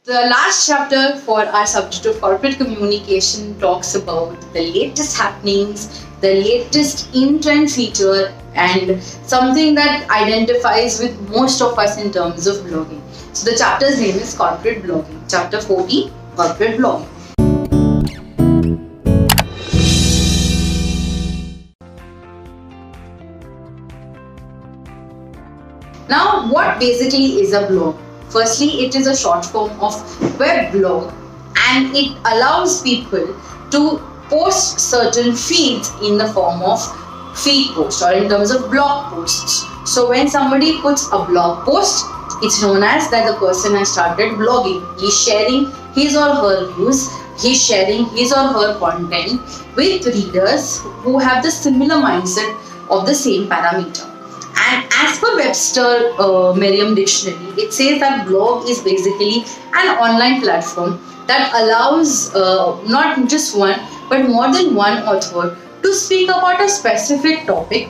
The last chapter for our subject of corporate communication talks about the latest happenings, the latest in-trend feature, and something that identifies with most of us in terms of blogging. So the chapter's name is Corporate Blogging. Chapter 14, Corporate Blogging. Now, what basically is a blog? Firstly, it is a short form of web blog, and it allows people to post certain feeds in the form of feed post or in terms of blog posts. So when somebody puts a blog post, it's known as that the person has started blogging. He's sharing his or her views, he's sharing his or her content with readers who have the similar mindset of the same parameter. And as per Webster Merriam Dictionary, it says that blog is basically an online platform that allows not just one but more than one author to speak about a specific topic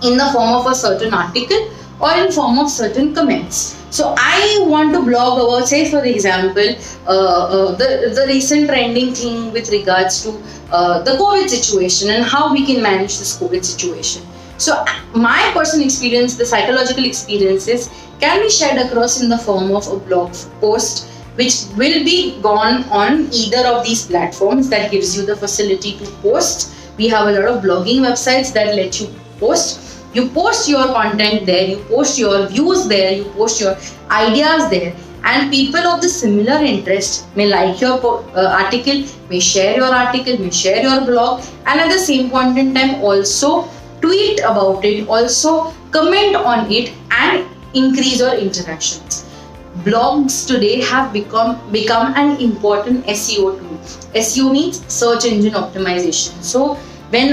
in the form of a certain article or in form of certain comments. So I want to blog about, say for example, the recent trending thing with regards to the COVID situation and how we can manage this COVID situation. So my personal experience, the psychological experiences can be shared across in the form of a blog post, which will be gone on either of these platforms that gives you the facility to post. We have a lot of blogging websites that let you post. You post your content there, you post your views there, you post your ideas there, and people of the similar interest may like your article, may share your article, may share your blog, and at the same point in time also tweet about it, also comment on it, and increase your interactions. Blogs today have become an important SEO tool. SEO means search engine optimization. So when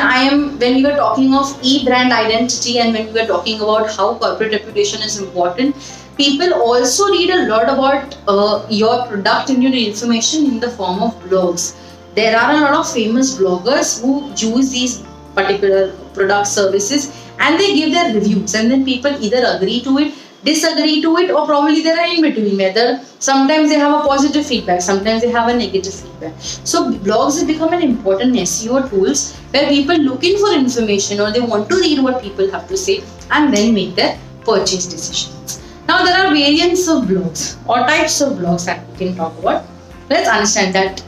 we were talking of e-brand identity and when we were talking about how corporate reputation is important, people also read a lot about your product and your information in the form of blogs. There are a lot of famous bloggers who use these particular product services and they give their reviews, and then people either agree to it, disagree to it, or probably they are in between, whether sometimes they have a positive feedback, sometimes they have a negative feedback. So blogs have become an important SEO tools where people looking for information or they want to read what people have to say and then make their purchase decisions. Now there are variants of blogs or types of blogs that we can talk about. Let's understand that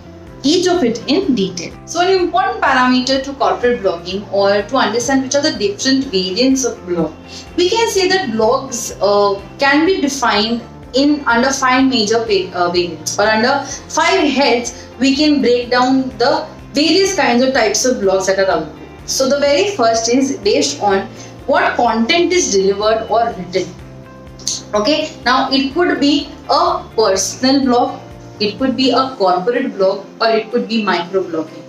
each of it in detail. So an important parameter to corporate blogging, or to understand which are the different variants of blog, we can say that blogs can be defined in under 5 major variants, or under 5 heads we can break down the various kinds of types of blogs that are available. So the very first is based on what content is delivered or written. Okay, now it could be a personal blog, it could be a corporate blog, or it could be microblogging.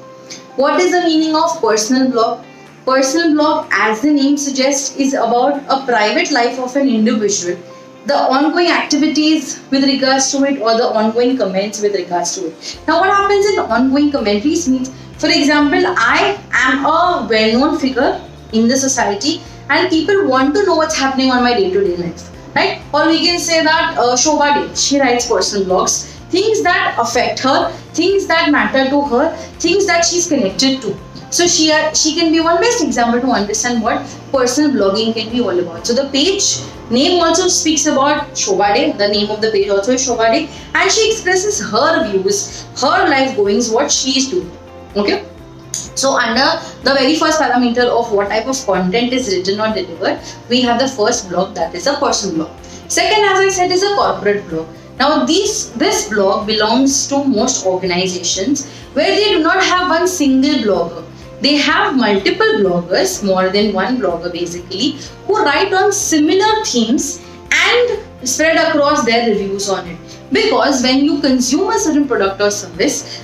What is the meaning of personal blog? Personal blog, as the name suggests, is about a private life of an individual, the ongoing activities with regards to it, or the ongoing comments with regards to it. Now what happens in ongoing commentaries means, for example, I am a well-known figure in the society and people want to know what's happening on my day-to-day life, right? Or we can say that Shobha Dey, she writes personal blogs, things that affect her, things that matter to her, things that she's connected to. So she can be one best example to understand what personal blogging can be all about. So the page name also speaks about Shobha Dey, the name of the page also is Shobha Dey, and she expresses her views, her life goings, what she is doing. Okay. So under the very first parameter of what type of content is written or delivered, we have the first blog, that is a personal blog. Second, as I said, is a corporate blog. Now this blog belongs to most organizations where they do not have one single blogger. They have multiple bloggers, more than one blogger basically, who write on similar themes and spread across their reviews on it. Because when you consume a certain product or service,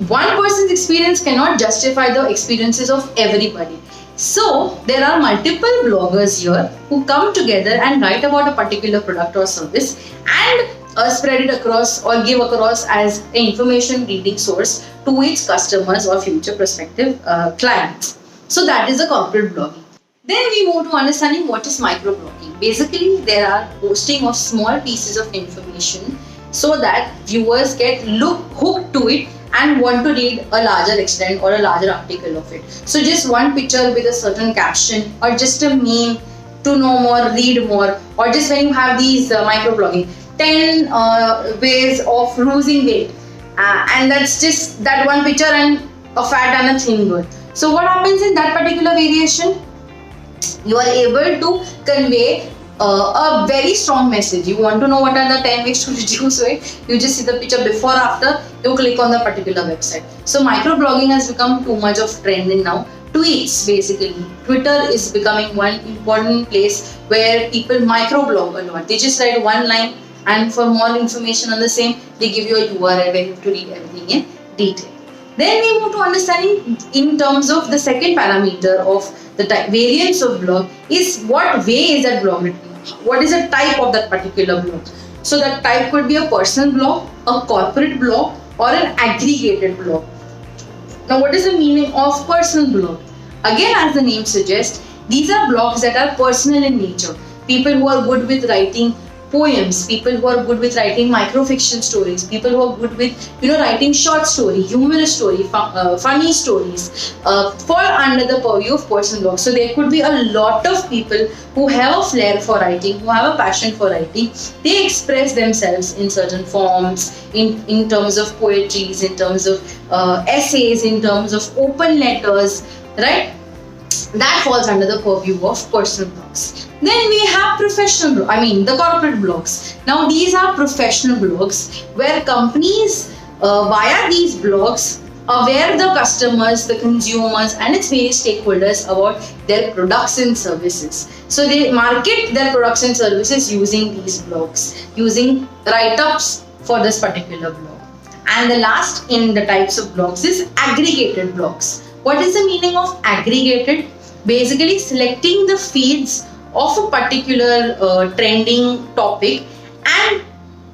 one person's experience cannot justify the experiences of everybody. So there are multiple bloggers here who come together and write about a particular product or service and spread it across or give across as an information reading source to its customers or future prospective clients. So that is the corporate blogging. Then we move to understanding what is microblogging. Basically, there are posting of small pieces of information so that viewers get hooked to it and want to read a larger extent or a larger article of it. So just one picture with a certain caption or just a meme to know more, read more, or just when you have these microblogging, 10 ways of losing weight, and that's just that one picture and a fat and a thin girl. So what happens in that particular variation? You are able to convey a very strong message. You want to know what are the 10 ways to reduce weight, you just see the picture before after, you click on the particular website. So microblogging has become too much of trending now. Tweets, basically, Twitter is becoming one important place where people microblog a lot. They just write one line, and for more information on the same, they give you a URL where you have to read everything in detail. Then we move to understanding in terms of the second parameter of the variance of blog is what way is that blog written? What is the type of that particular blog? So that type could be a personal blog, a corporate blog, or an aggregated blog. Now what is the meaning of personal blog? Again, as the name suggests, these are blogs that are personal in nature. People who are good with writing poems, people who are good with writing microfiction stories, people who are good with writing short story, humorous story, funny stories, fall under the purview of personal blogs. So there could be a lot of people who have a flair for writing, who have a passion for writing. They express themselves in certain forms, in terms of poetries, in terms of essays, in terms of open letters, right? That falls under the purview of personal blogs. Then we have professional blogs, the corporate blogs. Now these are professional blogs where companies via these blogs aware the customers, the consumers and its various stakeholders about their products and services. So they market their products and services using these blogs, using write-ups for this particular blog. And the last in the types of blogs is aggregated blogs. What is the meaning of aggregated? Basically selecting the feeds of a particular trending topic and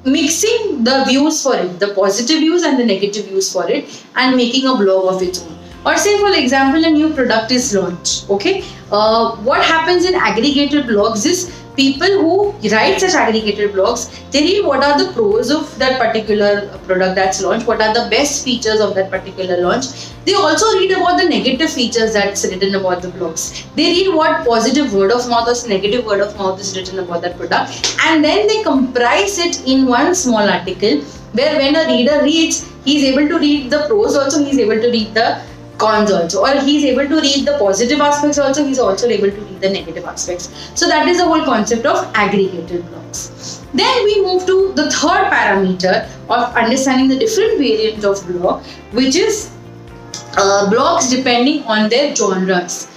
mixing the views for it, the positive views and the negative views for it, and making a blog of its own. Or say for example a new product is launched, okay? What happens in aggregated blogs is people who write such aggregated blogs, they read what are the pros of that particular product that's launched, what are the best features of that particular launch. They also read about the negative features that's written about the blogs. They read what positive word of mouth or negative word of mouth is written about that product, and then they comprise it in one small article where when a reader reads, he's able to read the pros also, he's able to read the cons also, or he's able to read the positive aspects also, he's also able to read the negative aspects. So that is the whole concept of aggregated blogs. Then we move to the third parameter of understanding the different variants of blog, which is blogs depending on their genres.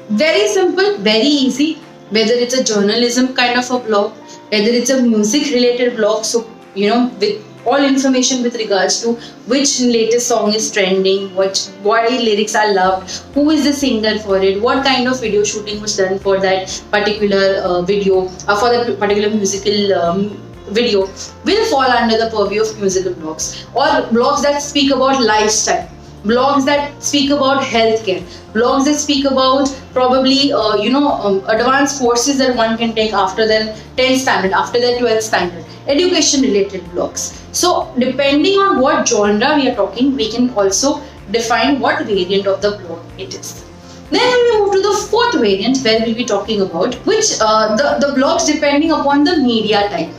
Very simple, very easy, whether it's a journalism kind of a blog, whether it's a music related blog, so with all information with regards to which latest song is trending, what lyrics are loved, who is the singer for it, what kind of video shooting was done for that particular video, for that particular musical video, will fall under the purview of musical blogs. Or blogs that speak about lifestyle, blogs that speak about healthcare, blogs that speak about probably advanced courses that one can take after their 10th standard, after their 12th standard, education related blogs. So depending on what genre we are talking, we can also define what variant of the blog it is. Then we move to the fourth variant where we'll be talking about which the blogs depending upon the media type.